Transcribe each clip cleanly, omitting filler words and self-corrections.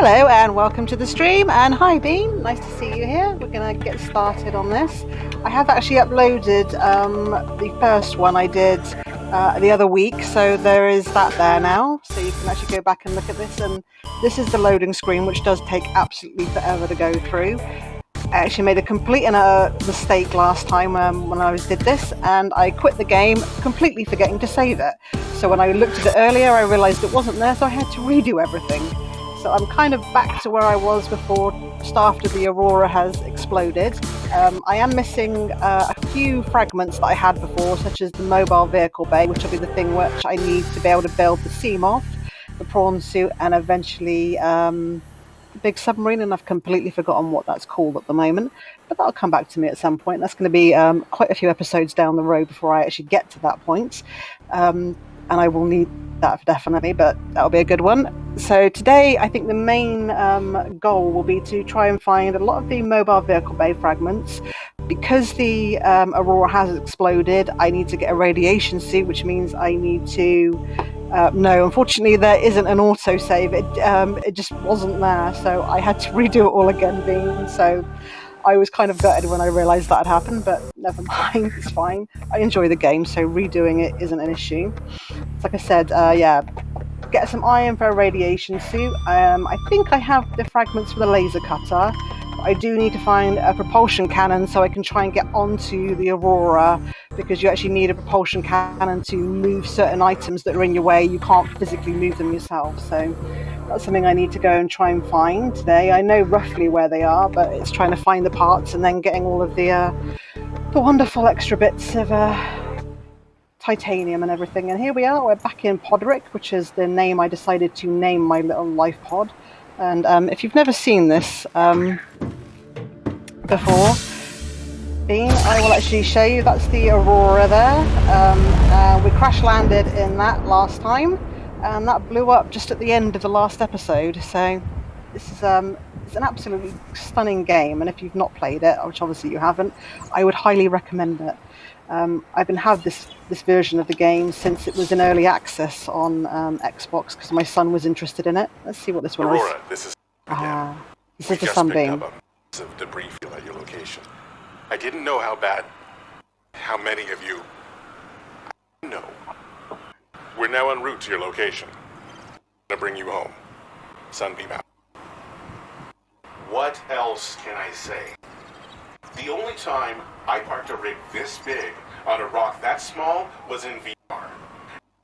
Hello and welcome to the stream, and hi Bean, nice to see you here. We're going to get started on this. I have actually uploaded the first one I did the other week, so there is that there now, so you can actually go back and look at this, and this is the loading screen, which does take absolutely forever to go through. I actually made a complete and utter mistake last time when I did this, and I quit the game completely forgetting to save it. So when I looked at it earlier, I realised it wasn't there, so I had to redo everything. So I'm kind of back to where I was before, just after the Aroura has exploded. I am missing a few fragments that I had before, such as the mobile vehicle bay, which will be the thing which I need to be able to build the sea moth, the prawn suit, and eventually the big submarine, and I've completely forgotten what that's called at the moment, but that'll come back to me at some point. That's going to be quite a few episodes down the road before I actually get to that point. And I will need that definitely, but that'll be a good one. So today, I think the main goal will be to try and find a lot of the mobile vehicle bay fragments. Because the Aurora has exploded, I need to get a radiation suit, which means I need to... no, unfortunately, there isn't an autosave. It just wasn't there, so I had to redo it all again, Bean. So I was kind of gutted when I realised that had happened, but never mind, it's fine. I enjoy the game, so redoing it isn't an issue. Like I said, yeah, get some iron for a radiation suit. I think I have the fragments for the laser cutter. I do need to find a propulsion cannon so I can try and get onto the Aurora, because you actually need a propulsion cannon to move certain items that are in your way. You can't physically move them yourself, so that's something I need to go and try and find today. I know roughly where they are, but it's trying to find the parts and then getting all of the wonderful extra bits of titanium and everything. And here we are, we're back in Podrick, which is the name I decided to name my little life pod. And if you've never seen this before, Bean, I will actually show you. That's the Aurora there. We crash landed in that last time, and that blew up just at the end of the last episode. So this is it's an absolutely stunning game, and if you've not played it, which obviously you haven't, I would highly recommend it. I've been had this version of the game since it was in early access on Xbox, because my son was interested in it. Let's see what this one Aurora, is. this is again. This We is the just Sunbeam. picked up a massive debris field at your location. I didn't know how bad, how many of you. No. We're now en route to your location. I'm gonna bring you home. Sunbeam out. What else can I say? The only time I parked a rig this big on a rock that small was in VR.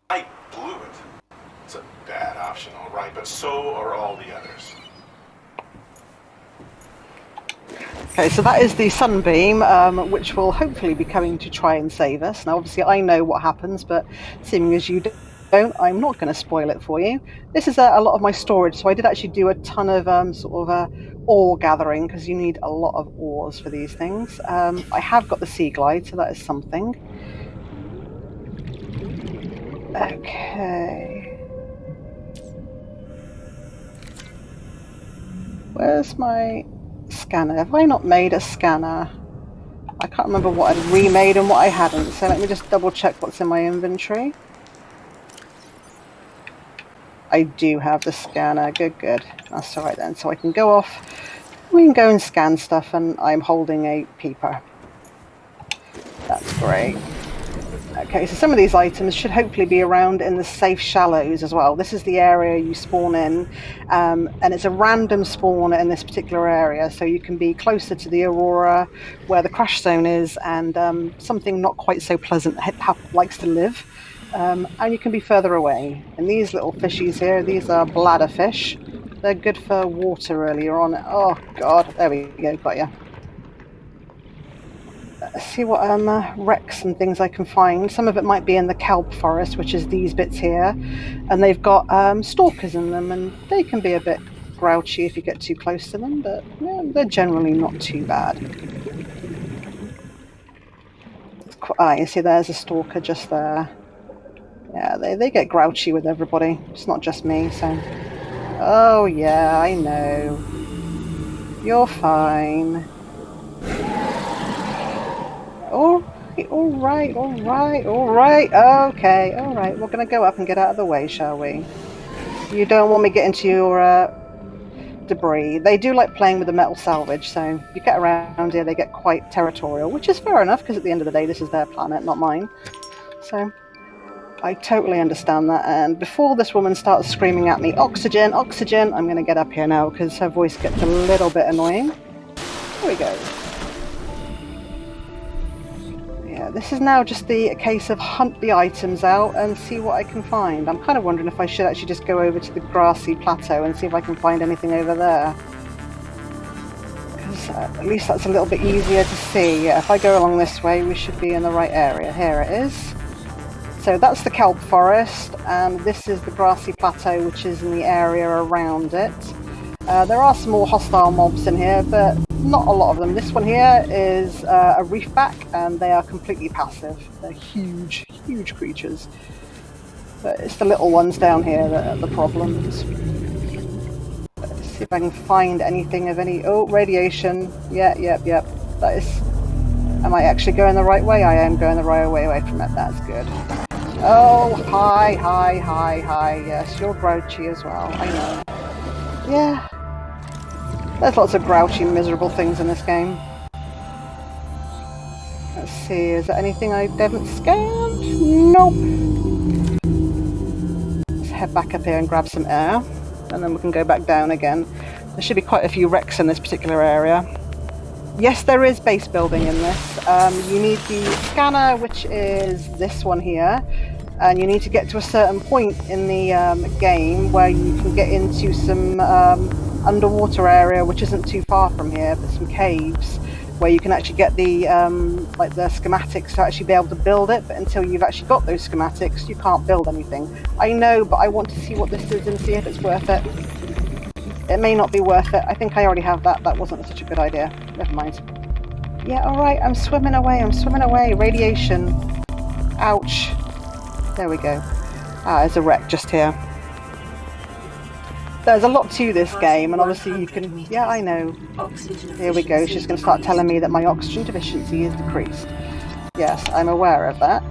I blew it. It's a bad option, all right, but so are all the others. Okay, so that is the Sunbeam, which will hopefully be coming to try and save us. Now, obviously, I know what happens, but seeming as you don't, I'm not going to spoil it for you. This is a lot of my storage, so I did actually do a ton of ore gathering, because you need a lot of ores for these things. I have got the Sea Glide, so that is something. Okay. Where's my scanner? Have I not made a scanner? I can't remember what I'd remade and what I hadn't, so let me just double check what's in my inventory. I do have the scanner. Good. That's alright then. So I can go off. We can go and scan stuff, and I'm holding a peeper. That's great. Okay, so some of these items should hopefully be around in the safe shallows as well. This is the area you spawn in, and it's a random spawn in this particular area, so you can be closer to the Aurora, where the crash zone is, and something not quite so pleasant likes to live. And you can be further away. And these little fishies here, these are bladder fish. They're good for water earlier on. Oh god, there we go, got ya. Let's see what wrecks and things I can find. Some of it might be in the kelp forest, which is these bits here. And they've got stalkers in them, and they can be a bit grouchy if you get too close to them, but yeah, they're generally not too bad. You see there's a stalker just there. Yeah, they get grouchy with everybody. It's not just me, so... Oh, yeah, I know. You're fine. Alright. Okay, alright. We're going to go up and get out of the way, shall we? You don't want me getting to your debris. They do like playing with the metal salvage, so if you get around here, they get quite territorial, which is fair enough, because at the end of the day, this is their planet, not mine. So I totally understand that. And before this woman starts screaming at me, oxygen, oxygen, I'm going to get up here now, because her voice gets a little bit annoying. There we go. Yeah, this is now just a case of hunt the items out and see what I can find. I'm kind of wondering if I should actually just go over to the grassy plateau and see if I can find anything over there. Because at least that's a little bit easier to see. Yeah, if I go along this way, we should be in the right area. Here it is. So that's the kelp forest, and this is the grassy plateau, which is in the area around it. There are some more hostile mobs in here, but not a lot of them. This one here is a reefback, and they are completely passive. They're huge, huge creatures. But it's the little ones down here that are the problems. Let's see if I can find anything of any... Oh, radiation. Yep. That is... Am I actually going the right way? I am going the right way away from it. That's good. Oh, hi. Yes, you're grouchy as well. I know. Yeah. There's lots of grouchy, miserable things in this game. Let's see, is there anything I haven't scanned? Nope. Let's head back up here and grab some air, and then we can go back down again. There should be quite a few wrecks in this particular area. Yes, there is base building in this. You need the scanner, which is this one here, and you need to get to a certain point in the game where you can get into some underwater area, which isn't too far from here, but some caves where you can actually get the like the schematics to actually be able to build it. But until you've actually got those schematics, you can't build anything. I know, but I want to see what this is and see if it's worth it. It may not be worth it. I think I already have that. That wasn't such a good idea. Never mind. Yeah, alright, I'm swimming away. Radiation. Ouch. There we go. Ah, there's a wreck just here. There's a lot to this game, and obviously you can... Yeah, I know. Here we go. She's going to start telling me that my oxygen deficiency is decreased. Yes, I'm aware of that.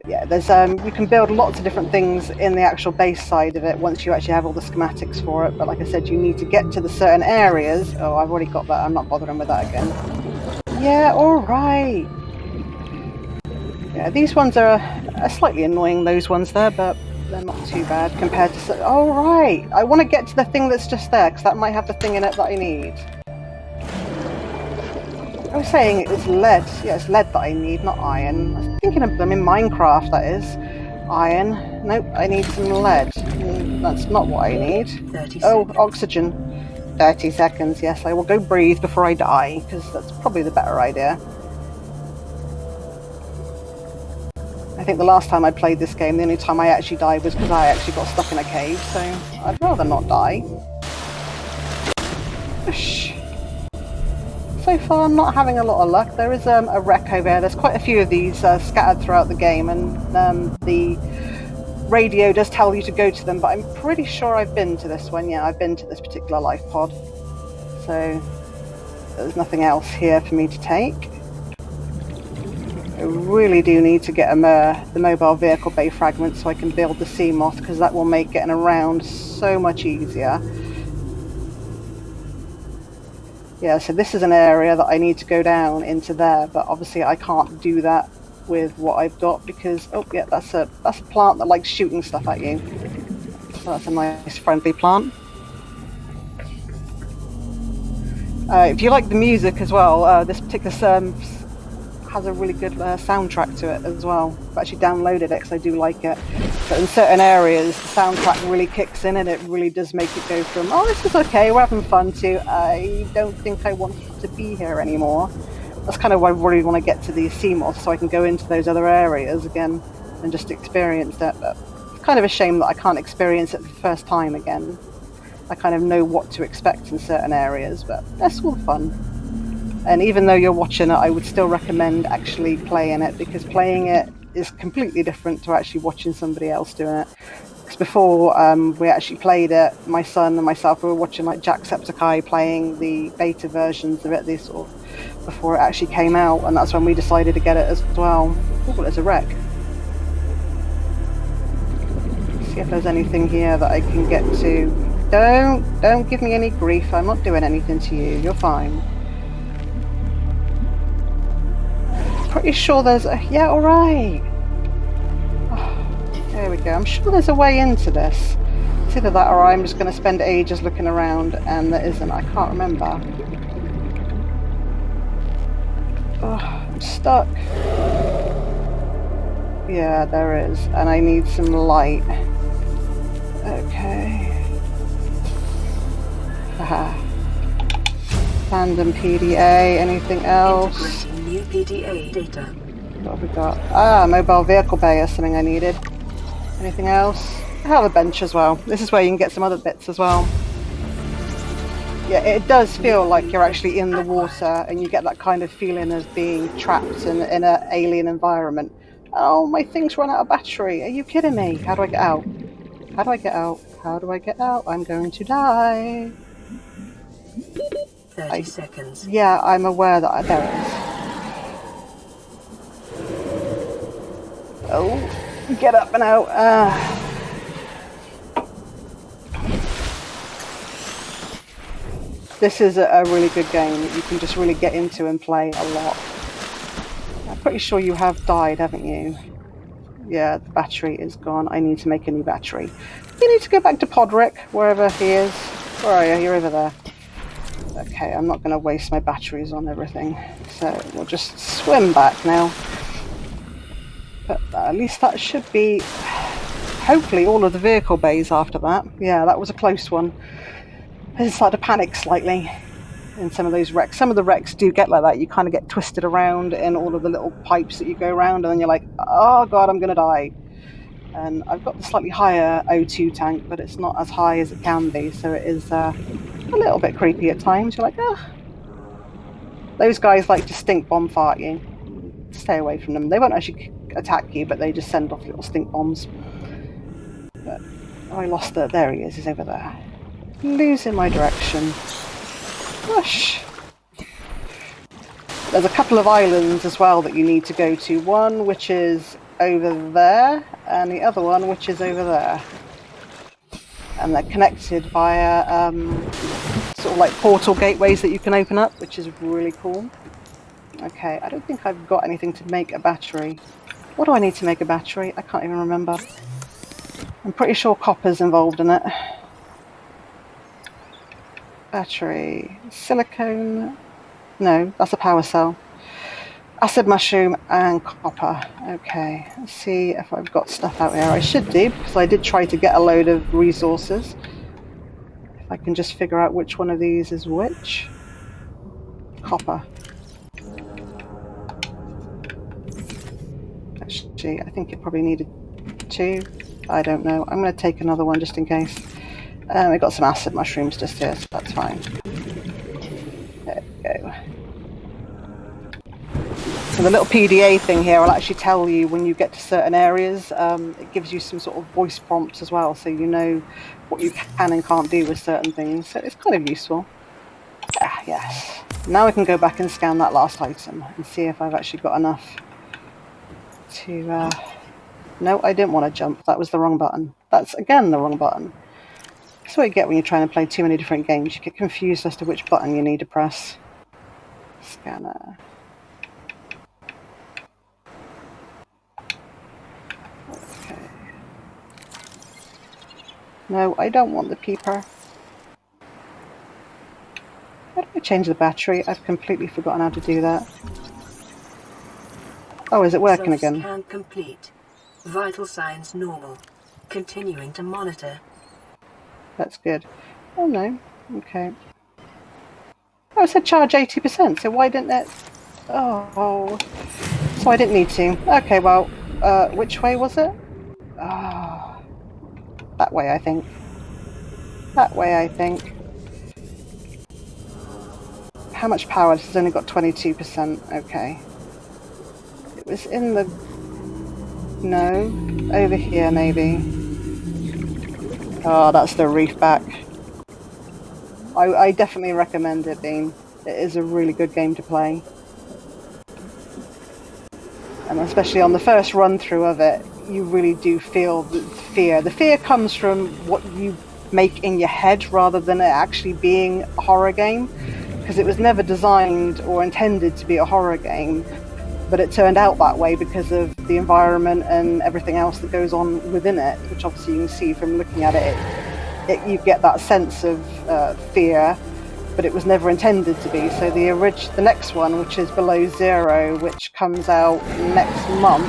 Yeah, there's you can build lots of different things in the actual base side of it once you actually have all the schematics for it. But like I said, you need to get to the certain areas. Oh, I've already got that. I'm not bothering with that again. Yeah, alright. Yeah, these ones are slightly annoying, those ones there, but they're not too bad compared to... Oh, right! I want to get to the thing that's just there, because that might have the thing in it that I need. I was saying it was lead. Yeah, it's lead that I need, not iron. I was thinking of them in Minecraft, that is. Iron. Nope, I need some lead. That's not what I need. Oh, oxygen. 30 seconds, yes. I will go breathe before I die, because that's probably the better idea. I think the last time I played this game, the only time I actually died was because I actually got stuck in a cave, so I'd rather not die. Whoosh. So far I'm not having a lot of luck. There is a wreck over there. There's quite a few of these scattered throughout the game, and the radio does tell you to go to them, but I'm pretty sure I've been to this one. Yeah, I've been to this particular life pod. So there's nothing else here for me to take. I really do need to get the mobile vehicle bay fragments so I can build the sea moth, because that will make getting around so much easier. Yeah, so this is an area that I need to go down into there, but obviously I can't do that with what I've got because... Oh, yeah, that's a plant that likes shooting stuff at you. So that's a nice friendly plant. If you like the music as well, this particular has a really good soundtrack to it as well. I've actually downloaded it because I do like it. But in certain areas, the soundtrack really kicks in and it really does make it go from, oh, this is okay, we're having fun, to I don't think I want to be here anymore. That's kind of why I really want to get to the sea moths so I can go into those other areas again and just experience that. But it's kind of a shame that I can't experience it the first time again. I kind of know what to expect in certain areas, but that's all fun. And even though you're watching it, I would still recommend actually playing it, because playing it is completely different to actually watching somebody else doing it. Because before we actually played it, my son and myself, we were watching like Jacksepticeye playing the beta versions of it, these sort of, before it actually came out, and that's when we decided to get it as well. Oh, there's a wreck. Let's see if there's anything here that I can get to. Don't give me any grief. I'm not doing anything to you. You're fine. Pretty sure there's a... Yeah, alright. Oh, there we go. I'm sure there's a way into this. It's either that or I'm just going to spend ages looking around and there isn't. I can't remember. Oh, I'm stuck. Yeah, there is. And I need some light. Okay. Haha. Random PDA. Anything else? New PDA data. What have we got? Ah, mobile vehicle bay is something I needed. Anything else? I have a bench as well. This is where you can get some other bits as well. Yeah, it does feel like you're actually in the water and you get that kind of feeling of being trapped in an alien environment. Oh, my thing's run out of battery. Are you kidding me? How do I get out? How do I get out? How do I get out? I'm going to die. 30 seconds. Yeah, I'm aware that there it is. Oh, get up and out. This is a really good game that you can just really get into and play a lot. I'm pretty sure you have died, haven't you? Yeah, the battery is gone. I need to make a new battery. You need to go back to Podrick, wherever he is. Where are you? You're over there. Okay, I'm not going to waste my batteries on everything. So we'll just swim back now. But at least that should be, hopefully, all of the vehicle bays after that. Yeah, that was a close one. I started to panic slightly in some of those wrecks. Some of the wrecks do get like that. You kind of get twisted around in all of the little pipes that you go around, and then you're like, oh god, I'm going to die. And I've got the slightly higher O2 tank, but it's not as high as it can be, so it is a little bit creepy at times. You're like, ah. Those guys like to stink bomb fart you. Stay away from them. They won't actually attack you, but they just send off little stink bombs. But I lost it. There he is. He's over there. Losing my direction. Whoosh. There's a couple of islands as well that you need to go to. One which is over there, and the other one which is over there. And they're connected via sort of like portal gateways that you can open up, which is really cool. Okay, I don't think I've got anything to make a battery. What do I need to make a battery? I can't even remember. I'm pretty sure copper's involved in it. Battery, silicone, no, that's a power cell. Acid mushroom and copper. Okay, let's see if I've got stuff out here. I should do, because I did try to get a load of resources. If I can just figure out which one of these is which. Copper. Actually, I think it probably needed 2. I don't know. I'm going to take another one just in case. We've got some acid mushrooms just here, so that's fine. There we go. So the little PDA thing here will actually tell you when you get to certain areas. It gives you some sort of voice prompts as well, so you know what you can and can't do with certain things. So it's kind of useful. Ah, yes. Now we can go back and scan that last item and see if I've actually got enough to... No, I didn't want to jump. That was the wrong button. That's, again, the wrong button. That's what you get when you're trying to play too many different games. You get confused as to which button you need to press. Scanner. Okay. No, I don't want the peeper. How do I change the battery? I've completely forgotten how to do that. Oh, is it working again? Scan complete. Vital signs normal. Continuing to monitor. That's good. Oh no. Okay. Oh, it said charge 80%, so why didn't it... Oh. So I didn't need to. Okay, well, which way was it? Oh. That way, I think. That way, I think. How much power? This has only got 22%. Okay. It was in the... No. Over here, maybe. Oh, that's the reef back. I definitely recommend it, Bean. It is a really good game to play. And especially on the first run through of it, you really do feel the fear. The fear comes from what you make in your head rather than it actually being a horror game, because it was never designed or intended to be a horror game, but it turned out that way because of the environment and everything else that goes on within it, which obviously you can see from looking at it. You get that sense of fear, but it was never intended to be. So the next one, which is Below Zero, which comes out next month,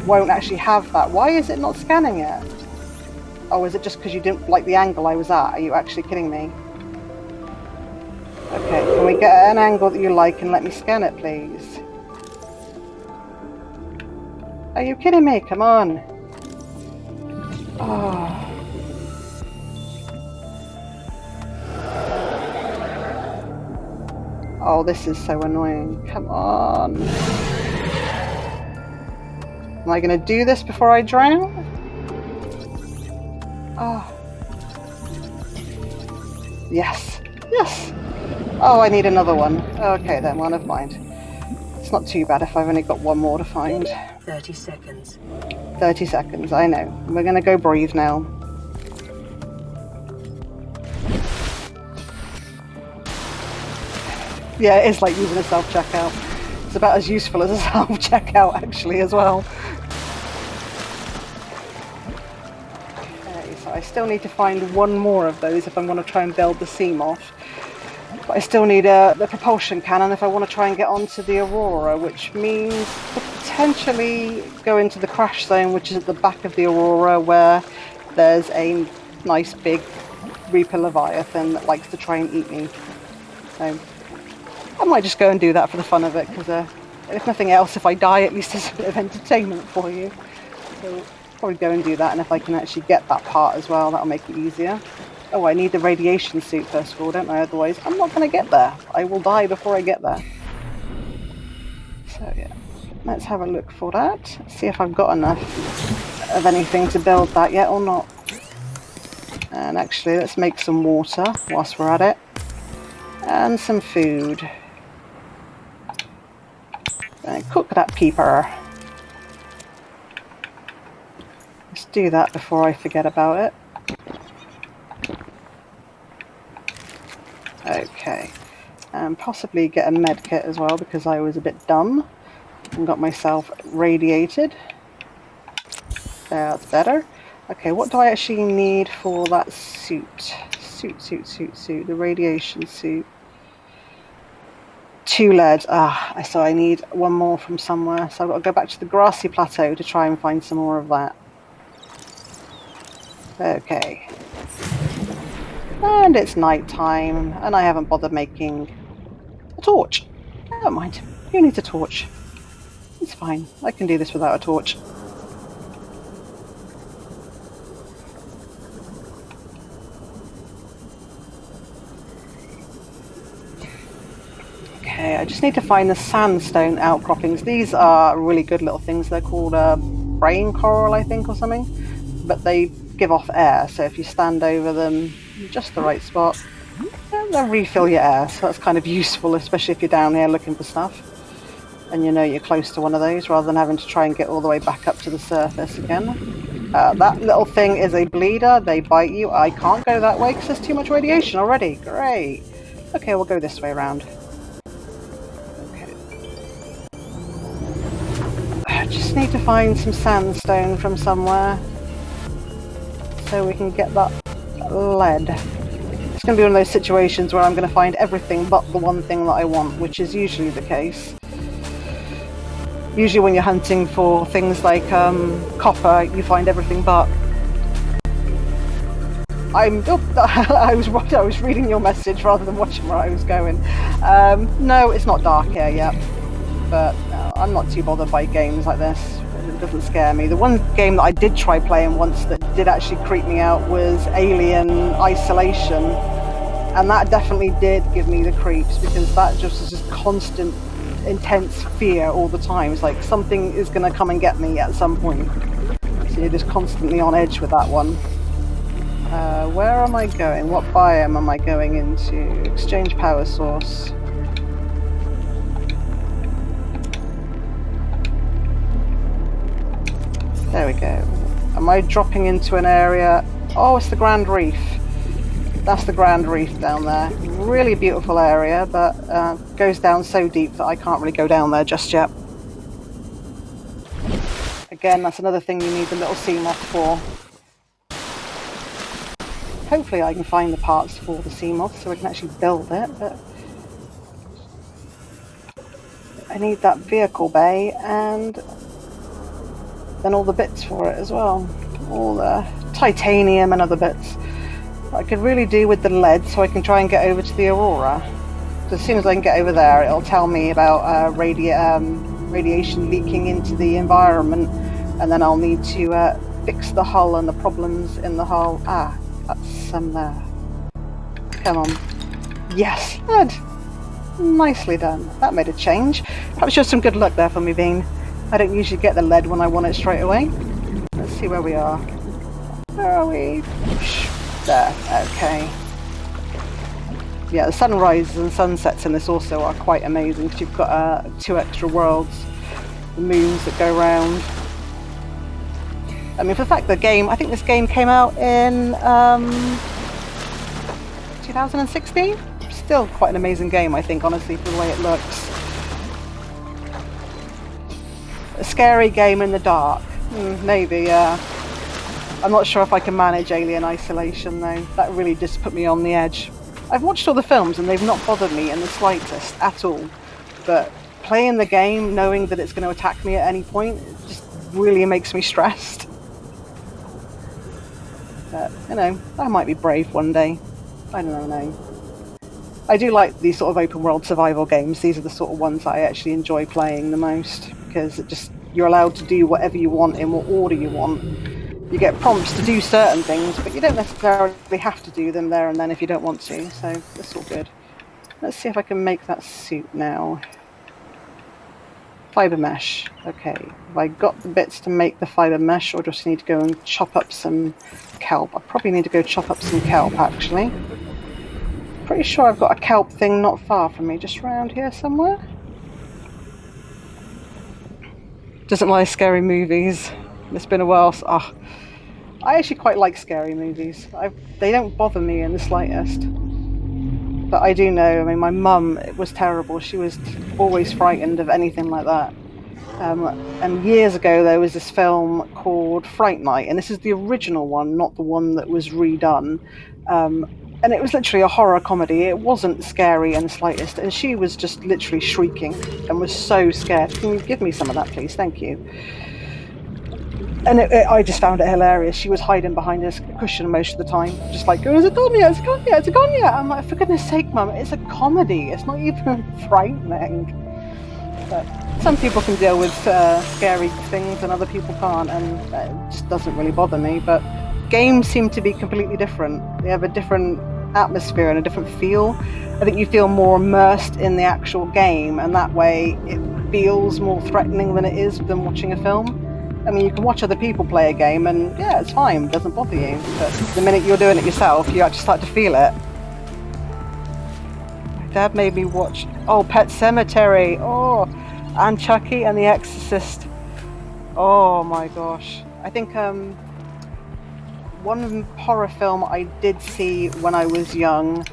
won't actually have that. Why is it not scanning it? Oh, is it just because you didn't like the angle I was at? Are you actually kidding me? Okay, can we get an angle that you like and let me scan it, please? Are you kidding me? Come on. Oh. Oh, this is so annoying. Come on. Am I going to do this before I drown? Oh. Yes. Yes. Oh, I need another one. Okay then, well, never mind. It's not too bad if I've only got one more to find. 30 seconds. 30 seconds, I know. We're going to go breathe now. Yeah, it is like using a self-checkout. It's about as useful as a self-checkout, actually, as well. Okay, so I still need to find one more of those if I'm going to try and build the seam off. But I still need the propulsion cannon if I want to try and get onto the Aroura, which means potentially go into the crash zone, which is at the back of the Aroura, where there's a nice big Reaper Leviathan that likes to try and eat me. So I might just go and do that for the fun of it, because if nothing else, if I die, at least there's a bit of entertainment for you. So probably go and do that, and if I can actually get that part as well, that'll make it easier. Oh, I need the radiation suit first of all, don't I? Otherwise, I'm not going to get there. I will die before I get there. So yeah, let's have a look for that. See if I've got enough of anything to build that yet or not. And actually, let's make some water whilst we're at it. And some food. And cook that peeper. Let's do that before I forget about it. Okay, and possibly get a med kit as well, because I was a bit dumb and got myself radiated. That's better. Okay, what do I actually need for that suit? Suit, the radiation suit. 2 lead. So I need one more from somewhere, so I've got to go back to the grassy plateau to try and find some more of that. Okay. And it's night time, and I haven't bothered making a torch. Never mind. Who needs a torch? It's fine. I can do this without a torch. Okay, I just need to find the sandstone outcroppings. These are really good little things. They're called brain coral, I think, or something. But they give off air, so if you stand over them in just the right spot, they'll refill your air. So that's kind of useful, especially if you're down here looking for stuff and you know you're close to one of those, rather than having to try and get all the way back up to the surface again. That little thing is a bleeder. They bite you. I can't go that way because there's too much radiation already. Great. Okay, we'll go this way around. Okay. I just need to find some sandstone from somewhere so we can get that lead. It's going to be one of those situations where I'm going to find everything but the one thing that I want, which is usually the case. Usually when you're hunting for things like copper, you find everything but. I was reading your message rather than watching where I was going. No, it's not dark here yet, but I'm not too bothered by games like this. It doesn't scare me. The one game that I did try playing once that did actually creep me out was Alien Isolation, and that definitely did give me the creeps, because that just is just constant intense fear all the time. It's like something is going to come and get me at some point, so you're just constantly on edge with that one. Where am I going? What biome am I going into? Exchange power source. There we go. Am I dropping into an area Oh, it's the Grand Reef. That's the Grand Reef down there. Really beautiful area, but goes down so deep that I can't really go down there just yet. Again, that's another thing you need the little sea moth for. Hopefully I can find the parts for the sea moth so I can actually build it, but I need that vehicle bay and then all the bits for it as well. All the titanium and other bits. I could really do with the lead so I can try and get over to the Aroura. So as soon as I can get over there, it'll tell me about radiation leaking into the environment, and then I'll need to fix the hull and the problems in the hull. Ah, that's some there. Come on. Yes, good. Nicely done. That made a change. Perhaps just some good luck there for me, Bean. I don't usually get the lead when I want it straight away. Let's see where we are. Where are we? There. Okay. Yeah, the sunrises and sunsets in this also are quite amazing because you've got 2 extra worlds, the moons that go round. I mean, for the fact the game, I think this game came out in 2016. Still quite an amazing game, I think, honestly, for the way it looks. A scary game in the dark. Maybe, yeah. I'm not sure if I can manage Alien Isolation, though. That really just put me on the edge. I've watched all the films, and they've not bothered me in the slightest at all. But playing the game, knowing that it's going to attack me at any point, it just really makes me stressed. But, you know, I might be brave one day. I don't know. I do like these sort of open world survival games. These are the sort of ones that I actually enjoy playing the most, because it just, you're allowed to do whatever you want in what order you want. You get prompts to do certain things, but you don't necessarily have to do them there and then if you don't want to, so that's all good. Let's see if I can make that suit now. Fibre mesh. Okay, have I got the bits to make the fibre mesh, or just need to go and chop up some kelp? I probably need to go chop up some kelp, actually. Pretty sure I've got a kelp thing not far from me, just around here somewhere. Doesn't like scary movies. It's been a while. I actually quite like scary movies. They don't bother me in the slightest. But I do know, I mean, my mum, it was terrible. She was always frightened of anything like that. And years ago, there was this film called Fright Night, and this is the original one, not the one that was redone. And it was literally a horror comedy. It wasn't scary in the slightest, and she was just literally shrieking and was so scared. Can you give me some of that, please? Thank you. And I just found it hilarious. She was hiding behind this cushion most of the time, just like, is it gone yet? Is it gone yet? Is it gone yet? I'm like, for goodness sake, Mum, it's a comedy. It's not even frightening. But some people can deal with scary things and other people can't, and it just doesn't really bother me. But games seem to be completely different. They have a different atmosphere and a different feel. I think you feel more immersed in the actual game, and that way it feels more threatening than it is than watching a film. I mean, you can watch other people play a game and yeah, it's fine, it doesn't bother you. But the minute you're doing it yourself, you actually start to feel it. My dad made me watch, Pet Sematary, and Chucky and The Exorcist. Oh my gosh. I think one horror film I did see when I was young,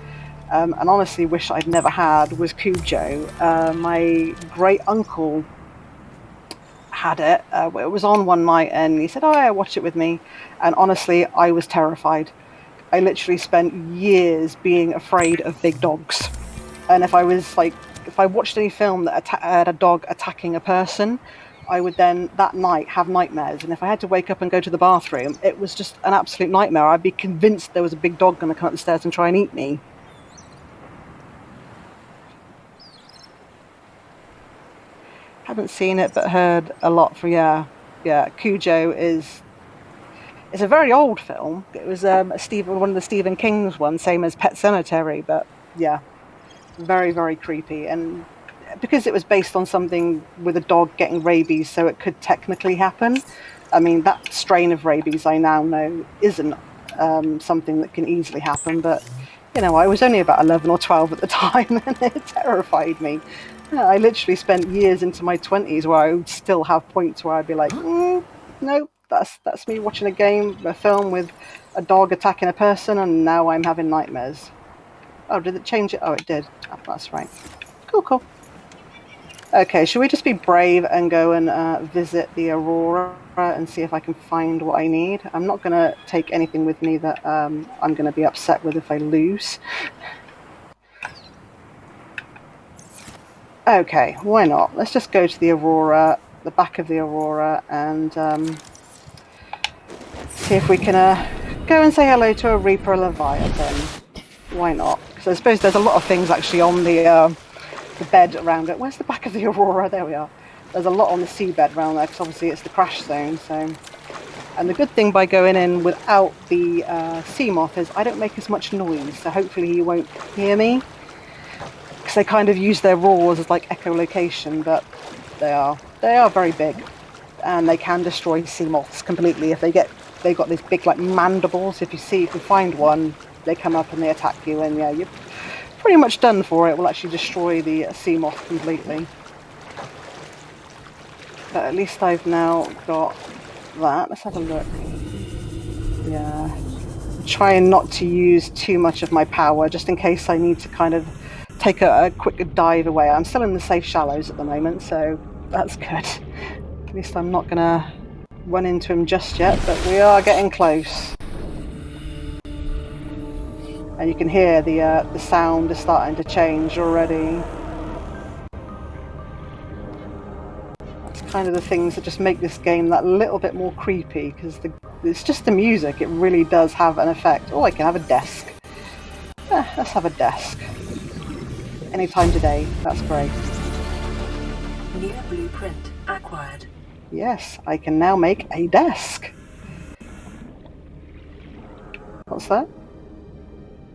and honestly wish I'd never had, was Cujo. My great uncle had it. It was on one night and he said, yeah, watch it with me. And honestly, I was terrified. I literally spent years being afraid of big dogs. And if I watched any film that had a dog attacking a person, I would then that night have nightmares. And if I had to wake up and go to the bathroom, it was just an absolute nightmare. I'd be convinced there was a big dog going to come up the stairs and try and eat me. Haven't seen it, but heard a lot from, Cujo is a very old film. It was one of the Stephen King's ones, same as Pet Sematary, but yeah, very, very creepy. And because it was based on something with a dog getting rabies, so it could technically happen. I mean, that strain of rabies I now know isn't something that can easily happen, but I was only about 11 or 12 at the time, and it terrified me. I literally spent years into my 20s where I would still have points where I'd be like, no, that's me watching a film with a dog attacking a person, and now I'm having nightmares. Oh, did it change it? Oh, it did. Oh, that's right. Cool, cool. Okay, should we just be brave and go and visit the Aurora and see if I can find what I need? I'm not going to take anything with me that I'm going to be upset with if I lose. Okay, why not? Let's just go to the Aurora, the back of the Aurora, and see if we can go and say hello to a Reaper or Leviathan. Why not? Because I suppose there's a lot of things actually on the bed around it. Where's the back of the Aurora? There we are. There's a lot on the seabed around there because obviously it's the crash zone. So, and the good thing by going in without the sea moth is I don't make as much noise. So hopefully he won't hear me. Because they kind of use their roars as like echolocation, but they are very big, and they can destroy sea moths completely if they've got these big like mandibles. If you find one, they come up and they attack you, and yeah, you're pretty much done for. It will actually destroy the sea moth completely. But at least I've now got that. Let's have a look. Yeah, I'm trying not to use too much of my power just in case I need to kind of take a quick dive away. I'm still in the safe shallows at the moment, so that's good. At least I'm not gonna run into him just yet, but we are getting close. And you can hear the sound is starting to change already. That's kind of the things that just make this game that little bit more creepy, because it's just the music. It really does have an effect. Oh, I can have a desk. Let's have a desk. Anytime today. That's great. New blueprint acquired. Yes, I can now make a desk. What's that?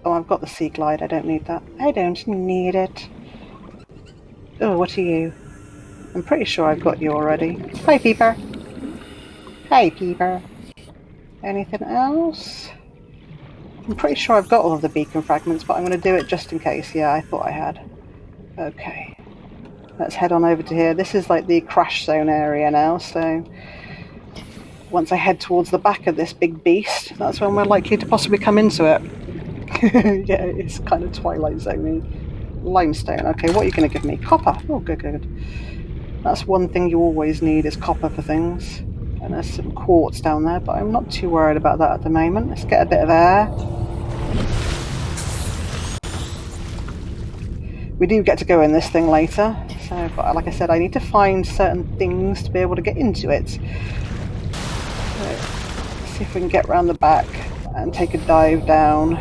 Oh, I've got the sea glide. I don't need that. I don't need it. Oh, what are you? I'm pretty sure I've got you already. Hi, Peeper. Hi, Peeper. Anything else? I'm pretty sure I've got all of the beacon fragments, but I'm going to do it just in case. Yeah, I thought I had. Okay. Let's head on over to here. This is like the crash zone area now, so once I head towards the back of this big beast, that's when we're likely to possibly come into it. Yeah, it's kind of Twilight Zone-y. Limestone. Okay, what are you going to give me? Copper. Oh, good, good. That's one thing you always need is copper for things. And there's some quartz down there, but I'm not too worried about that at the moment. Let's get a bit of air. We do get to go in this thing later, so but like I said, I need to find certain things to be able to get into it. So, let's see if we can get around the back and take a dive down.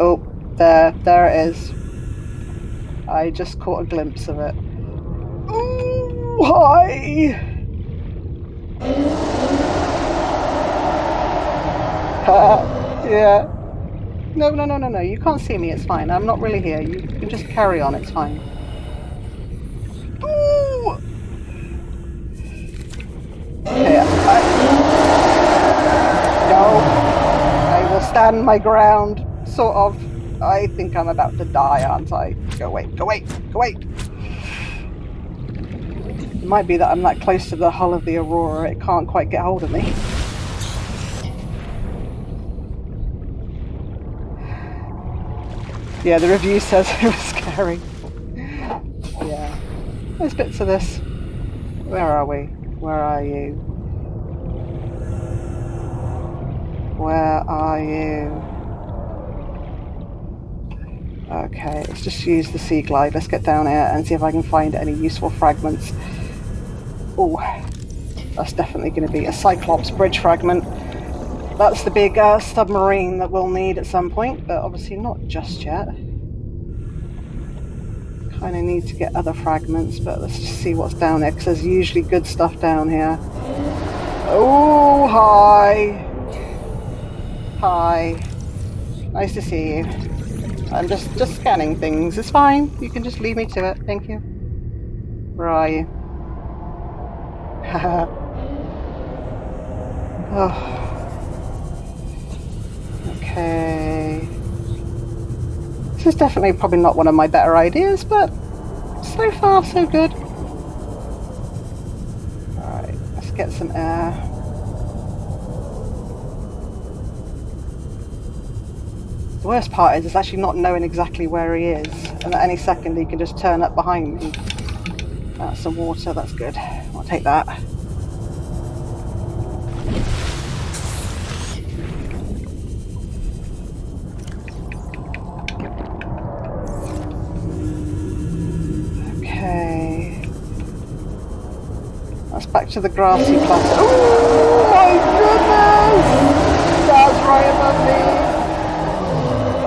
Oh, there it is. I just caught a glimpse of it. Ooh, hi! Yeah. No, you can't see me, it's fine. I'm not really here. You can just carry on, it's fine. Ooh! Okay, no. I will stand my ground, sort of. I think I'm about to die, aren't I? Go away, go away, go away! It might be that I'm that close to the hull of the Aurora, it can't quite get hold of me. Yeah, the review says it was scary. Yeah. There's bits of this. Where are we? Where are you? Where are you? Okay, let's just use the sea glide. Let's get down here and see if I can find any useful fragments. Oh, that's definitely going to be a Cyclops bridge fragment. That's the big submarine that we'll need at some point, but obviously not just yet. Kind of need to get other fragments, but let's just see what's down there, because there's usually good stuff down here. Oh, hi! Hi. Nice to see you. I'm just scanning things. It's fine. You can just leave me to it. Thank you. Where are you? Oh. Okay. This is definitely probably not one of my better ideas, but so far so good. Alright, let's get some air. The worst part is actually not knowing exactly where he is, and at any second he can just turn up behind me. That's some water, that's good. I'll take that. Okay. That's back to the grassy plateau. Oh my goodness! That's right above me.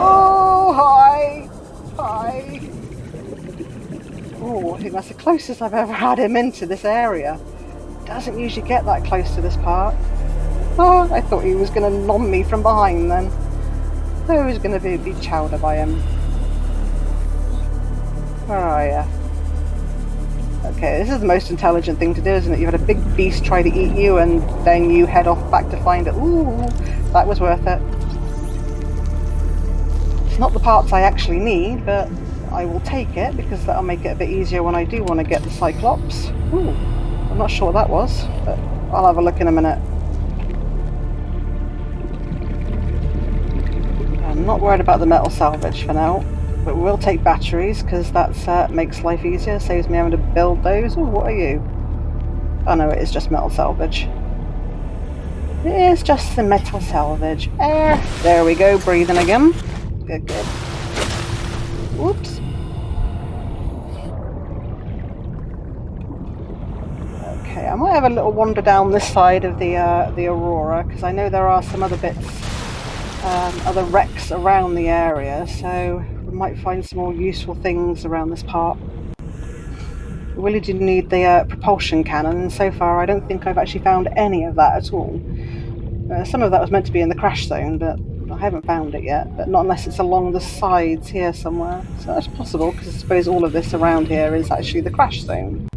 Oh, hi! Hi! Oh, I think that's the closest I've ever had him into this area. Doesn't usually get that close to this part. Oh, I thought he was going to nom me from behind then. I was going to be chowder by him. Where are you? Okay, this is the most intelligent thing to do, isn't it? You've had a big beast try to eat you and then you head off back to find it. Ooh, that was worth it. It's not the parts I actually need, but I will take it because that'll make it a bit easier when I do want to get the Cyclops. Ooh, I'm not sure what that was, but I'll have a look in a minute. I'm not worried about the metal salvage for now, but we'll take batteries because that makes life easier, saves me having to build those. Oh, what are you? Oh no, it is just metal salvage. It is just the metal salvage. There we go, breathing again. Good, good. Whoops. Okay, I might have a little wander down this side of the Aroura because I know there are some other bits, other wrecks around the area, so we might find some more useful things around this part. We really do need the propulsion cannon, and so far I don't think I've actually found any of that at all. Some of that was meant to be in the crash zone, but I haven't found it yet, but not unless it's along the sides here somewhere. So that's possible, because I suppose all of this around here is actually the crash zone.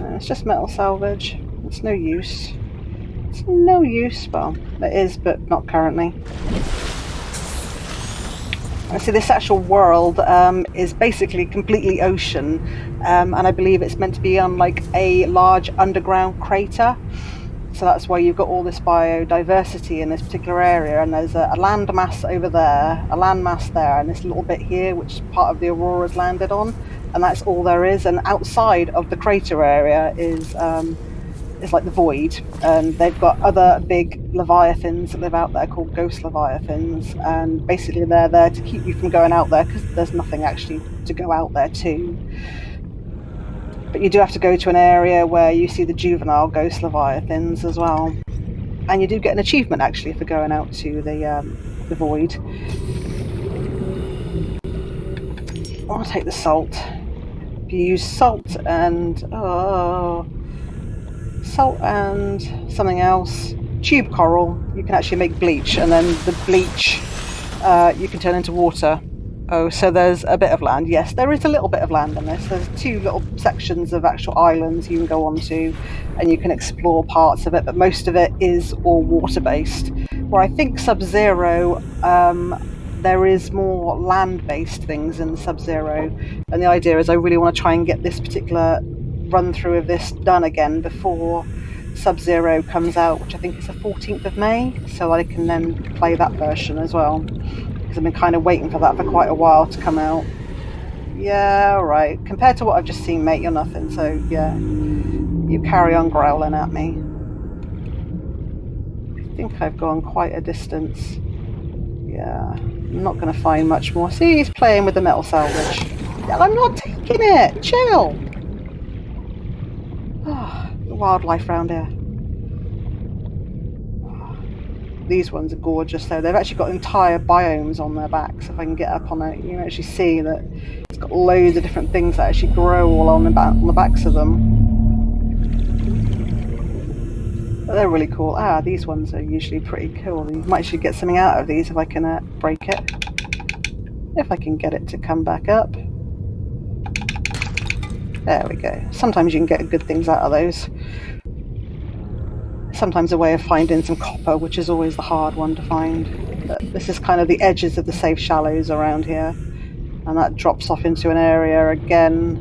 It's just metal salvage. It's no use. It's no use. Well, it is, but not currently. So this actual world is basically completely ocean, and I believe it's meant to be on like a large underground crater. So that's why you've got all this biodiversity in this particular area, and there's a land mass over there, a land mass there, and this little bit here, which part of the Aurora's landed on, and that's all there is. And outside of the crater area is like the void, and they've got other big leviathans that live out there called ghost leviathans, and basically they're there to keep you from going out there because there's nothing actually to go out there to. But you do have to go to an area where you see the juvenile ghost leviathans as well, and you do get an achievement actually for going out to the void. I'll take the salt. If you use salt and something else, tube coral, you can actually make bleach, and then the bleach you can turn into water. Oh, so there's a bit of land. Yes, there is a little bit of land in this. There's two little sections of actual islands you can go onto, and you can explore parts of it, but most of it is all water-based. Where I think Sub-Zero, there is more land-based things in Sub-Zero, and the idea is I really want to try and get this particular run-through of this done again before Sub-Zero comes out, which I think is the 14th of May, so I can then play that version as well. I've been kind of waiting for that for quite a while to come out. Yeah, alright. Compared to what I've just seen, mate, you're nothing, so yeah. You carry on growling at me. I think I've gone quite a distance. Yeah, I'm not going to find much more. See, he's playing with the metal salvage. I'm not taking it! Chill! Oh, the wildlife round here. These ones are gorgeous though. They've actually got entire biomes on their backs. If I can get up on it, you can actually see that it's got loads of different things that actually grow all on the backs of them. But they're really cool. These ones are usually pretty cool. You might actually get something out of these if I can break it. If I can get it to come back up. There we go. Sometimes you can get good things out of those. Sometimes a way of finding some copper, which is always the hard one to find. But this is kind of the edges of the safe shallows around here, and that drops off into an area again.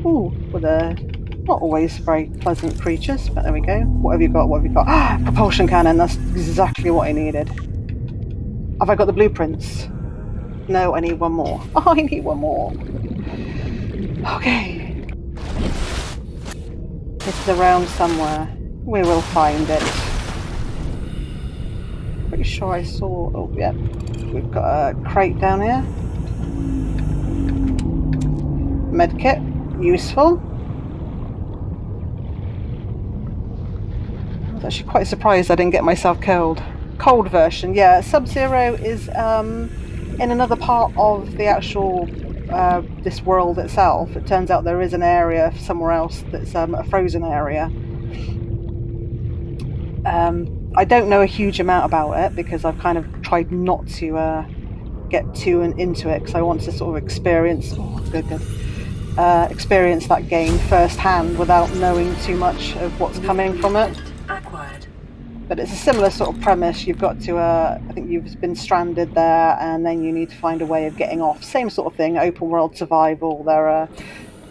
Ooh, with not always very pleasant creatures, but there we go. What have you got? What have you got? Propulsion cannon. That's exactly what I needed. Have I got the blueprints? No, I need one more. Oh, I need one more. Okay. It's around somewhere. We will find it. Pretty sure I saw... Oh, yeah. We've got a crate down here. Medkit. Useful. I was actually quite surprised I didn't get myself killed. Cold version, yeah. Sub-Zero is in another part of the actual this world itself. It turns out there is an area somewhere else that's a frozen area. I don't know a huge amount about it because I've kind of tried not to get too into it because I want to sort of experience. Oh, good. Experience that game firsthand without knowing too much of what's coming from it. Acquired. But it's a similar sort of premise. You've got to, I think you've been stranded there and then you need to find a way of getting off. Same sort of thing, open world survival. There are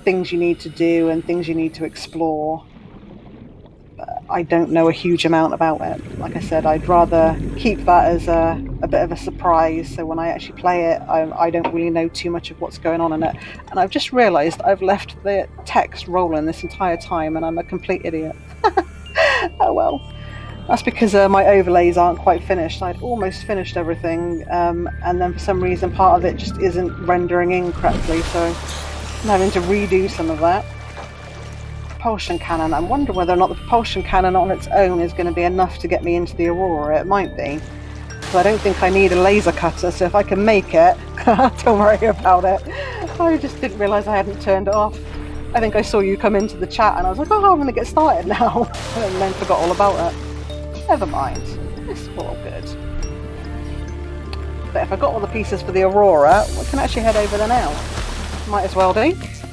things you need to do and things you need to explore. But I don't know a huge amount about it. Like I said, I'd rather keep that as a bit of a surprise. So when I actually play it, I don't really know too much of what's going on in it. And I've just realised I've left the text rolling this entire time and I'm a complete idiot. Oh well. That's because my overlays aren't quite finished. I'd almost finished everything, and then for some reason part of it just isn't rendering in correctly, so I'm having to redo some of that. Propulsion cannon. I wonder whether or not the propulsion cannon on its own is going to be enough to get me into the Aurora. It might be. So I don't think I need a laser cutter, so if I can make it, don't worry about it. I just didn't realise I hadn't turned it off. I think I saw you come into the chat and I was like, oh, I'm going to get started now. And then forgot all about it. Never mind. It's all good. But if I got all the pieces for the Aurora, we can actually head over there now. Might as well do. Just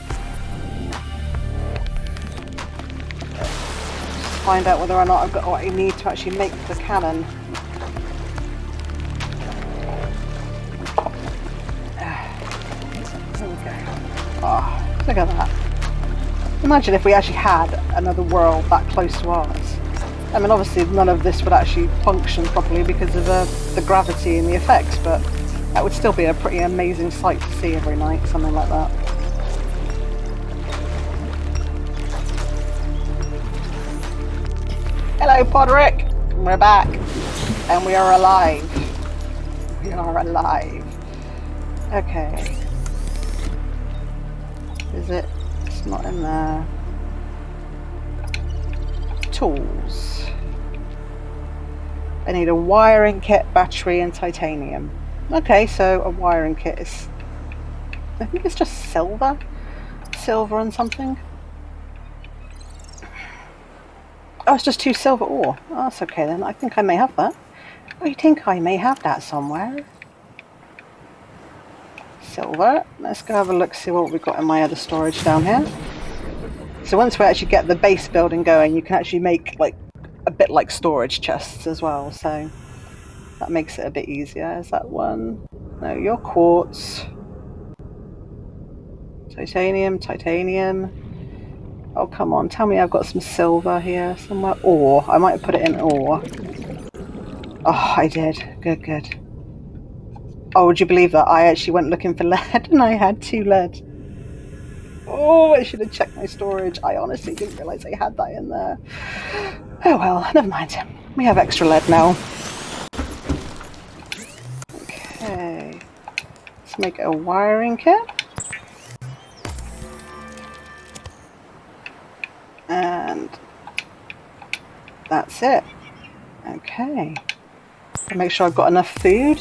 find out whether or not I've got what I need to actually make the cannon. There we go. Oh, look at that. Imagine if we actually had another world that close to ours. I mean, obviously none of this would actually function properly because of the gravity and the effects, but that would still be a pretty amazing sight to see every night, something like that. Hello, Podrick! We're back, and we are alive. We are alive. Okay. Is it? It's not in there. Tools. I need a wiring kit, battery and titanium. Okay, so a wiring kit is... I think it's just silver? Silver and something? Oh, it's just 2 silver ore. Oh, that's okay then. I think I may have that. I think I may have that somewhere. Silver. Let's go have a look, see what we've got in my other storage down here. So once we actually get the base building going, you can actually make like a bit like storage chests as well. So that makes it a bit easier. Is that one? No, your quartz. Titanium, titanium. Oh, come on. Tell me I've got some silver here somewhere. Ore. I might have put it in ore. Oh, I did. Good. Oh, would you believe that? I actually went looking for lead and I had 2 lead. Oh, I should have checked my storage. I honestly didn't realise I had that in there. Oh well, never mind. We have extra lead now. Okay. Let's make a wiring kit. And that's it. Okay. I'll make sure I've got enough food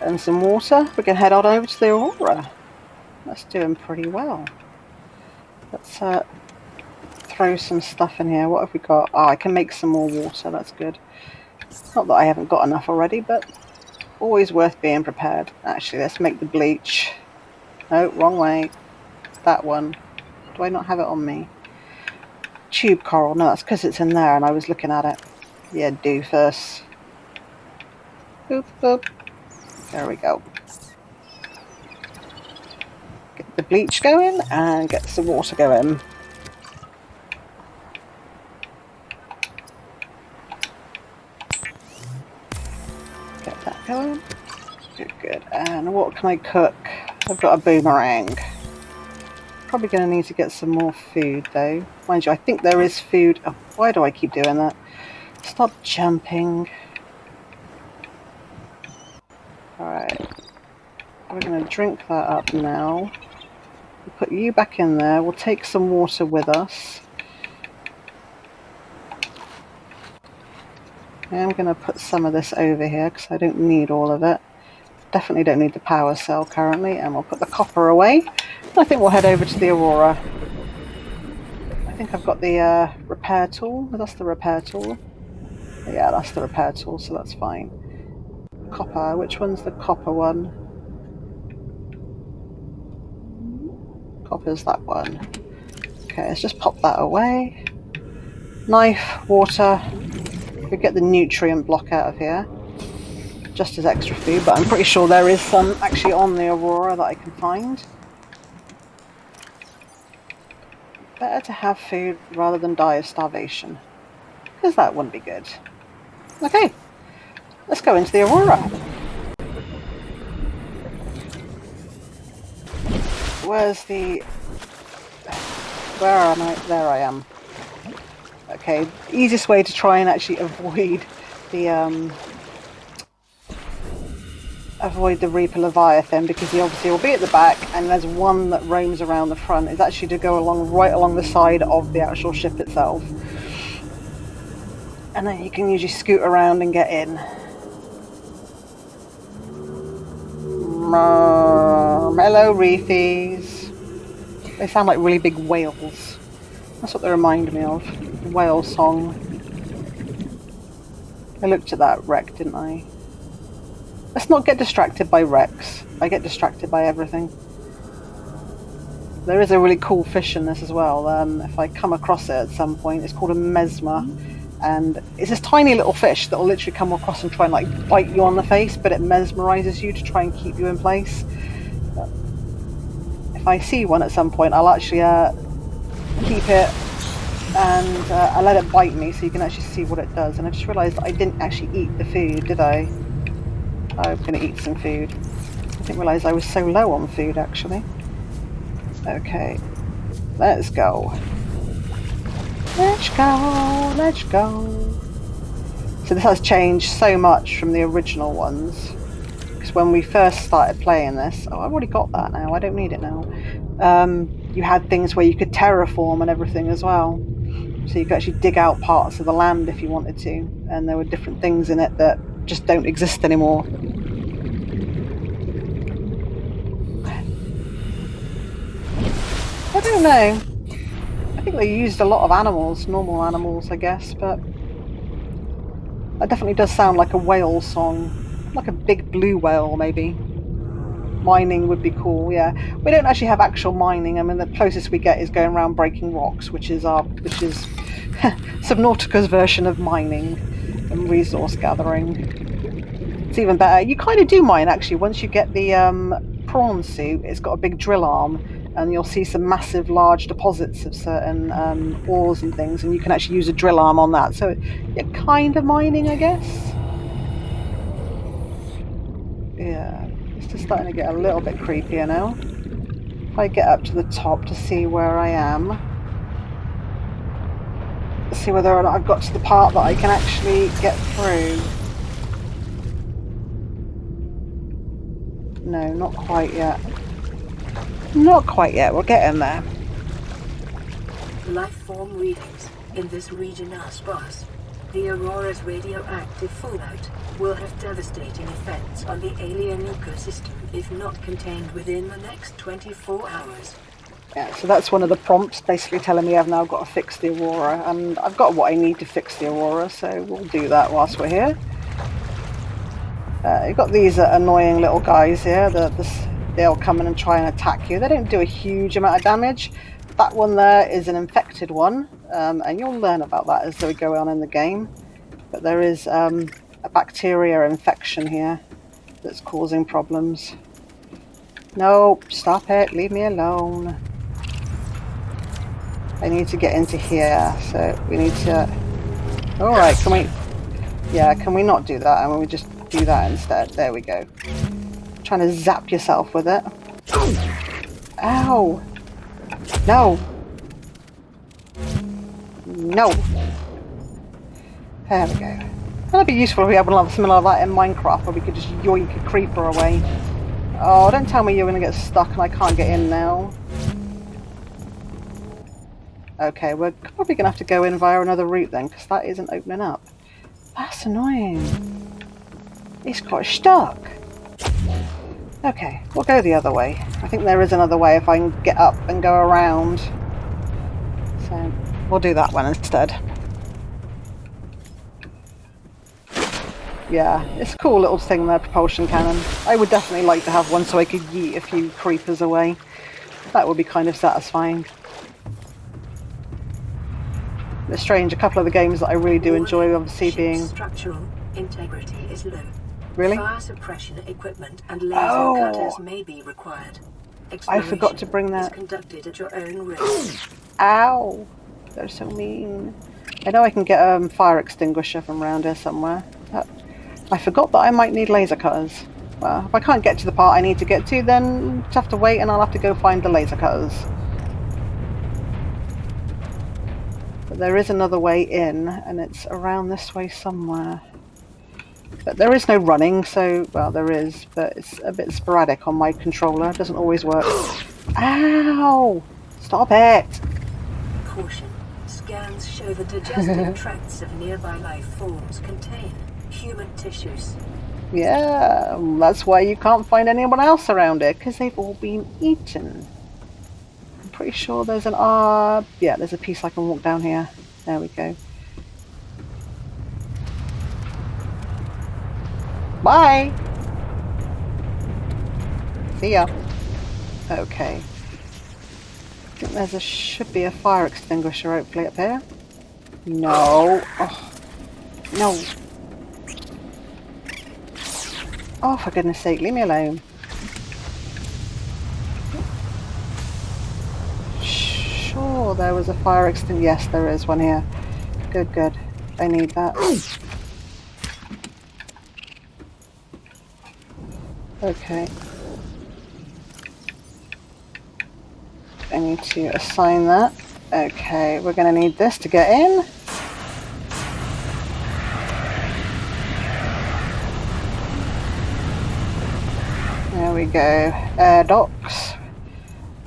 and some water. We can head on over to the Aurora. That's doing pretty well. Let's throw some stuff in here. What have we got? Oh, I can make some more water. That's good. Not that I haven't got enough already, but always worth being prepared. Actually, let's make the bleach. No, wrong way. That one. Do I not have it on me? Tube coral. No, that's because it's in there and I was looking at it. Yeah, doofus. Boop, boop. There we go. Get the bleach going and get some water going. Get that going. Good, good. And what can I cook? I've got a boomerang. Probably going to need to get some more food though. Mind you, I think there is food. Oh, why do I keep doing that? Stop jumping. Alright. We're going to drink that up now. We'll put you back in there. We'll take some water with us. I'm going to put some of this over here because I don't need all of it. Definitely don't need the power cell currently. And we'll put the copper away. I think we'll head over to the Aroura. I think I've got the repair tool. That's the repair tool. Yeah, that's the repair tool, so that's fine. Copper. Which one's the copper one? Copper's that one. Okay, let's just pop that away. Knife, water. We get the nutrient block out of here. Just as extra food, but I'm pretty sure there is some actually on the Aroura that I can find. Better to have food rather than die of starvation. Because that wouldn't be good. Okay, let's go into the Aroura. Where am I? There I am. Okay, easiest way to try and actually avoid the Reaper Leviathan, because he obviously will be at the back and there's one that roams around the front, is actually to go right along the side of the actual ship itself. And then you can usually scoot around and get in. Hello, reefies. They sound like really big whales. That's what they remind me of. The whale song. I looked at that wreck, didn't I? Let's not get distracted by wrecks. I get distracted by everything. There is a really cool fish in this as well. If I come across it at some point, it's called a mesmer. And it's this tiny little fish that will literally come across and try and like bite you on the face, but it mesmerizes you to try and keep you in place. But if I see one at some point, I'll actually keep it and I let it bite me so you can actually see what it does. And I just realised that I didn't actually eat the food, did I? I was going to eat some food. I didn't realise I was so low on food actually. Okay, let's go. Let's go, let's go. So this has changed so much from the original ones. Because when we first started playing this, oh, I've already got that now, I don't need it now. You had things where you could terraform and everything as well. So you could actually dig out parts of the land if you wanted to. And there were different things in it that just don't exist anymore. I don't know. I think they used a lot of animals, normal animals, I guess, but that definitely does sound like a whale song. Like a big blue whale, maybe. Mining would be cool, yeah. We don't actually have actual mining. I mean, the closest we get is going around breaking rocks, which is Subnautica's version of mining and resource gathering. It's even better. You kind of do mine, actually. Once you get the prawn suit, it's got a big drill arm, and you'll see some massive, large deposits of certain ores and things, and you can actually use a drill arm on that. So you're kind of mining, I guess. Yeah, it's just starting to get a little bit creepier now. If I get up to the top to see where I am, let's see whether or not I've got to the part that I can actually get through. No, not quite yet. Not quite yet, we're getting there. Life form readings in this region are sparse. The Aurora's radioactive fallout will have devastating effects on the alien ecosystem if not contained within the next 24 hours. Yeah, so that's one of the prompts, basically telling me I've now got to fix the Aroura, and I've got what I need to fix the Aroura, so we'll do that whilst we're here. You've got these annoying little guys here, they'll come in and try and attack you. They don't do a huge amount of damage. That one there is an infected one, and you'll learn about that as we go on in the game. But there is a bacteria infection here that's causing problems. Nope, stop it, leave me alone. I need to get into here, so we need to... Alright, can we... Yeah, can we not do that? And we just do that instead? There we go. Trying to zap yourself with it. Ow! No! No! There we go. That'd be useful if we had one similar like that in Minecraft, where we could just yoink a creeper away. Oh, don't tell me you're going to get stuck and I can't get in now. Okay, we're probably going to have to go in via another route then, because that isn't opening up. That's annoying. It's got stuck. Okay, we'll go the other way. I think there is another way if I can get up and go around. So, we'll do that one instead. Yeah, it's a cool little thing, their propulsion cannon. I would definitely like to have one so I could yeet a few creepers away. That would be kind of satisfying. It's strange, a couple of the games that I really do enjoy obviously being... Structural integrity is low. Really? Fire suppression equipment and laser cutters may be required. I forgot to bring that. Is conducted at your own risk. Ow! They're so mean. I know I can get a fire extinguisher from around here somewhere. But I forgot that I might need laser cutters. Well, if I can't get to the part I need to get to, then just have to wait and I'll have to go find the laser cutters. But there is another way in, and it's around this way somewhere. But there is no running, so, well, there is, but it's a bit sporadic on my controller. It doesn't always work. Ow! Stop it! Caution. Scans show the digestive tracts of nearby life forms contain human tissues. Yeah, that's why you can't find anyone else around it, because they've all been eaten. I'm pretty sure there's an yeah, there's a piece I can walk down here. There we go. Bye! See ya. Okay. I think there's should be a fire extinguisher hopefully up here. No. Oh. No. Oh, for goodness sake, leave me alone. Sure, there was a fire extinguisher. Yes, there is one here. Good, good. I need that. Okay. I need to assign that. Okay, we're going to need this to get in. There we go. Air docks.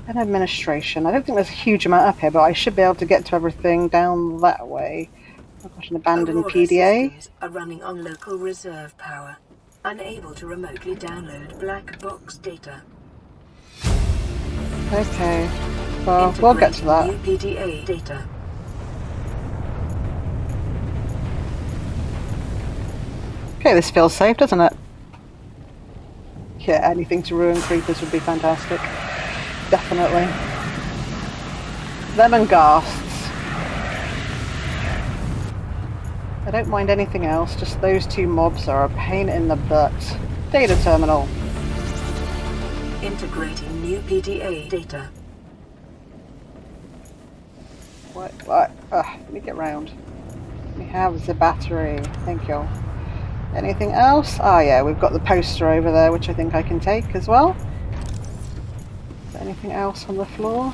And administration. I don't think there's a huge amount up here, but I should be able to get to everything down that way. I've got an abandoned Aroura PDA. systems are running on local reserve power, unable to remotely download black box data. Okay. Well, we'll get to that. New PDA data. Okay, this feels safe, doesn't it? Yeah, anything to ruin creepers would be fantastic. Definitely. Them and ghasts. I don't mind anything else, just those two mobs are a pain in the butt. Data terminal. Integrating new PDA data. What? Let me get round. We have the battery. Thank you. Anything else? Oh yeah, we've got the poster over there, which I think I can take as well. Is there anything else on the floor?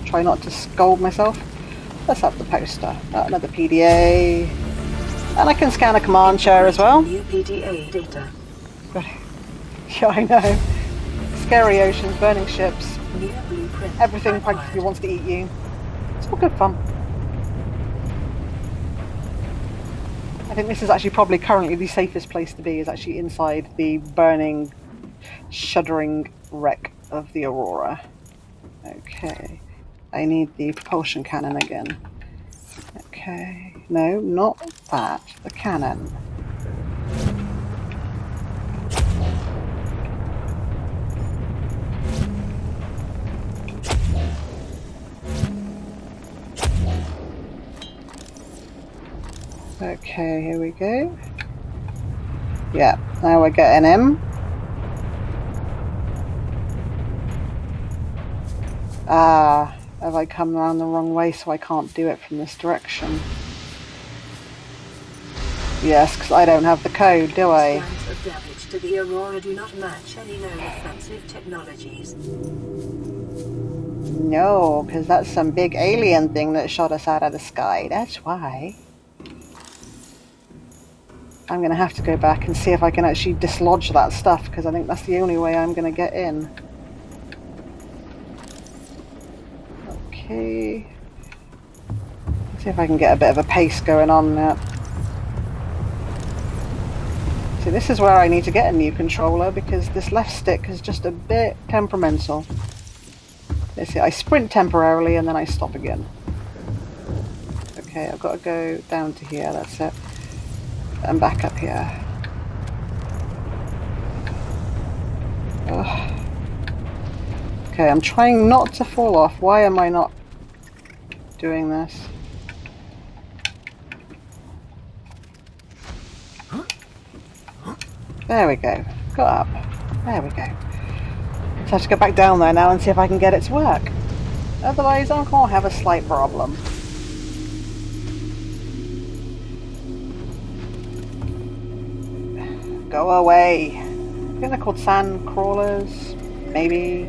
Try not to scold myself. Let's have the poster. Another PDA. And I can scan a command chair as well. New PDA data. Good. Yeah, I know. Scary oceans, burning ships. New blueprint. Everything acquired. practically wants to eat you. It's all good fun. I think this is actually probably currently the safest place to be, is actually inside the burning, shuddering wreck of the Aroura. Okay. I need the propulsion cannon again. Okay. No, not that. The cannon. Okay, here we go. Yeah, now we're getting him. Ah, have I come around the wrong way so I can't do it from this direction? Yes, because I don't have the code, do I? Scans of damaged to the Aurora do not match any known offensive technologies. No, because that's some big alien thing that shot us out of the sky. That's why. I'm going to have to go back and see if I can actually dislodge that stuff, because I think that's the only way I'm going to get in. Okay. See if I can get a bit of a pace going on now. See, this is where I need to get a new controller, because this left stick is just a bit temperamental. Let's see, I sprint temporarily and then I stop again. Okay, I've got to go down to here, that's it. And back up here. Ugh. Okay, I'm trying not to fall off. Why am I not doing this? There we go. Got up. There we go. So I have to go back down there now and see if I can get it to work. Otherwise, I'm going to have a slight problem. Go away. I think they're called sand crawlers. Maybe.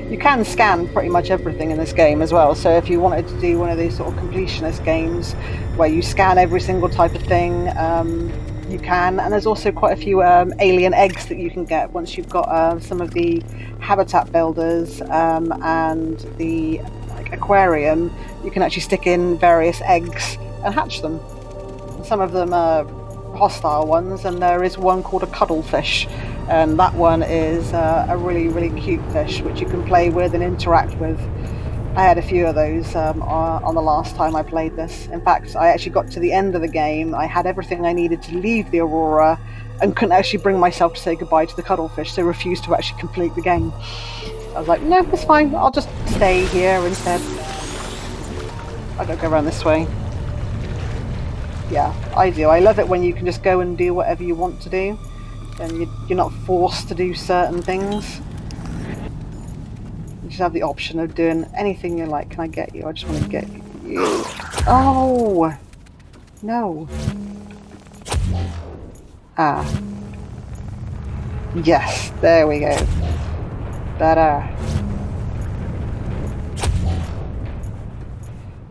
You can scan pretty much everything in this game as well. So if you wanted to do one of these sort of completionist games where you scan every single type of thing, you can. And there's also quite a few alien eggs that you can get once you've got some of the habitat builders and the aquarium. You can actually stick in various eggs and hatch them. Some of them are hostile ones, and there is one called a cuddlefish, and that one is a really, really cute fish which you can play with and interact with. I had a few of those on the last time I played this. In fact, I actually got to the end of the game. I had everything I needed to leave the Aurora and couldn't actually bring myself to say goodbye to the cuddlefish, so refused to actually complete the game. I was like, no, it's fine, I'll just stay here instead. I gotta go around this way. Yeah, I do. I love it when you can just go and do whatever you want to do, and you're not forced to do certain things. You just have the option of doing anything you like. Can I get you? I just want to get you. Oh! No. Ah. Yes, there we go. Better.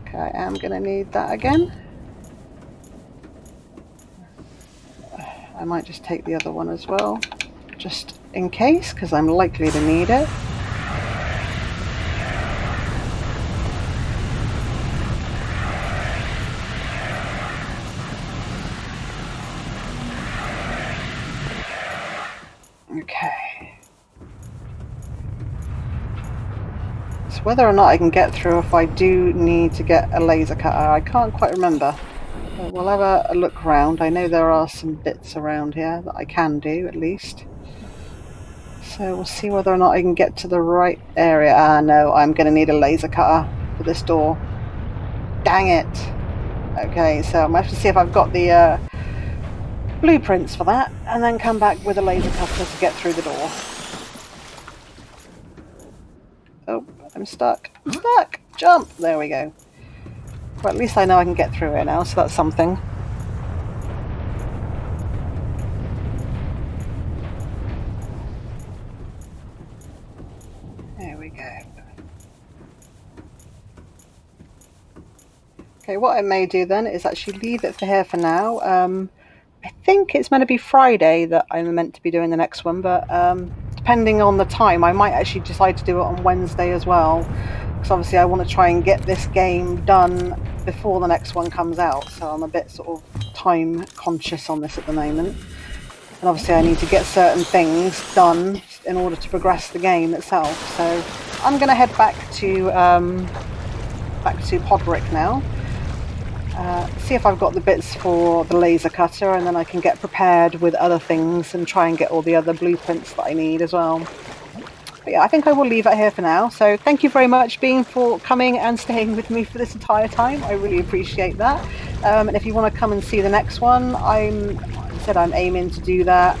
Okay, I am going to need that again. I might just take the other one as well, just in case, because I'm likely to need it. Okay. So whether or not I can get through, if I do need to get a laser cutter, I can't quite remember. But we'll have a look around. I know there are some bits around here that I can do, at least. So we'll see whether or not I can get to the right area. Ah, no, I'm going to need a laser cutter for this door. Dang it! Okay, so I'm going to have to see if I've got the blueprints for that, and then come back with a laser cutter to get through the door. Oh, I'm stuck. I'm stuck! Jump! There we go. Well, at least I know I can get through it now, so that's something. There we go. Okay, what I may do then is actually leave it for here for now. I think it's meant to be Friday that I'm meant to be doing the next one, but depending on the time, I might actually decide to do it on Wednesday as well. Because obviously I want to try and get this game done before the next one comes out, so I'm a bit sort of time conscious on this at the moment. And obviously I need to get certain things done in order to progress the game itself. So I'm going to head back to Podrick now. See if I've got the bits for the laser cutter, and then I can get prepared with other things and try and get all the other blueprints that I need as well. But yeah, I think I will leave it here for now. So thank you very much, Bean, for coming and staying with me for this entire time. I really appreciate that. And if you want to come and see the next one, I'm aiming to do that.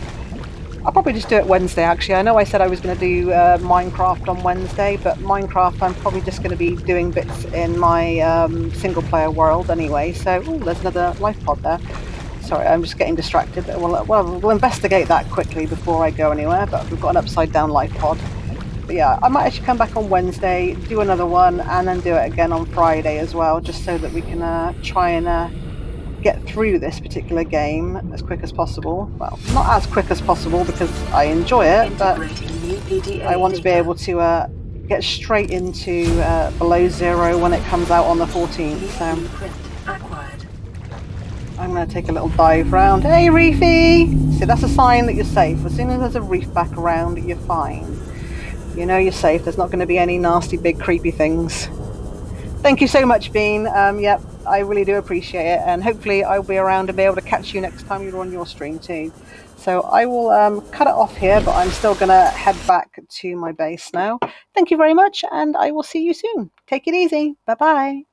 I'll probably just do it Wednesday, actually. I know I said I was going to do Minecraft on Wednesday, but Minecraft I'm probably just going to be doing bits in my single player world anyway. So, ooh, there's another life pod there. Sorry, I'm just getting distracted. We'll investigate that quickly before I go anywhere, but we've got an upside down life pod. But yeah, I might actually come back on Wednesday, do another one, and then do it again on Friday as well, just so that we can try and get through this particular game as quick as possible. Well, not as quick as possible because I enjoy it, but I want to be able to get straight into Below Zero when it comes out on the 14th. So I'm going to take a little dive round. Hey, Reefy! See, that's a sign that you're safe. As soon as there's a reef back around, you're fine. You know you're safe. There's not going to be any nasty, big, creepy things. Thank you so much, Bean. Yep, I really do appreciate it. And hopefully I'll be around and be able to catch you next time you're on your stream too. So I will cut it off here, but I'm still going to head back to my base now. Thank you very much, and I will see you soon. Take it easy. Bye-bye.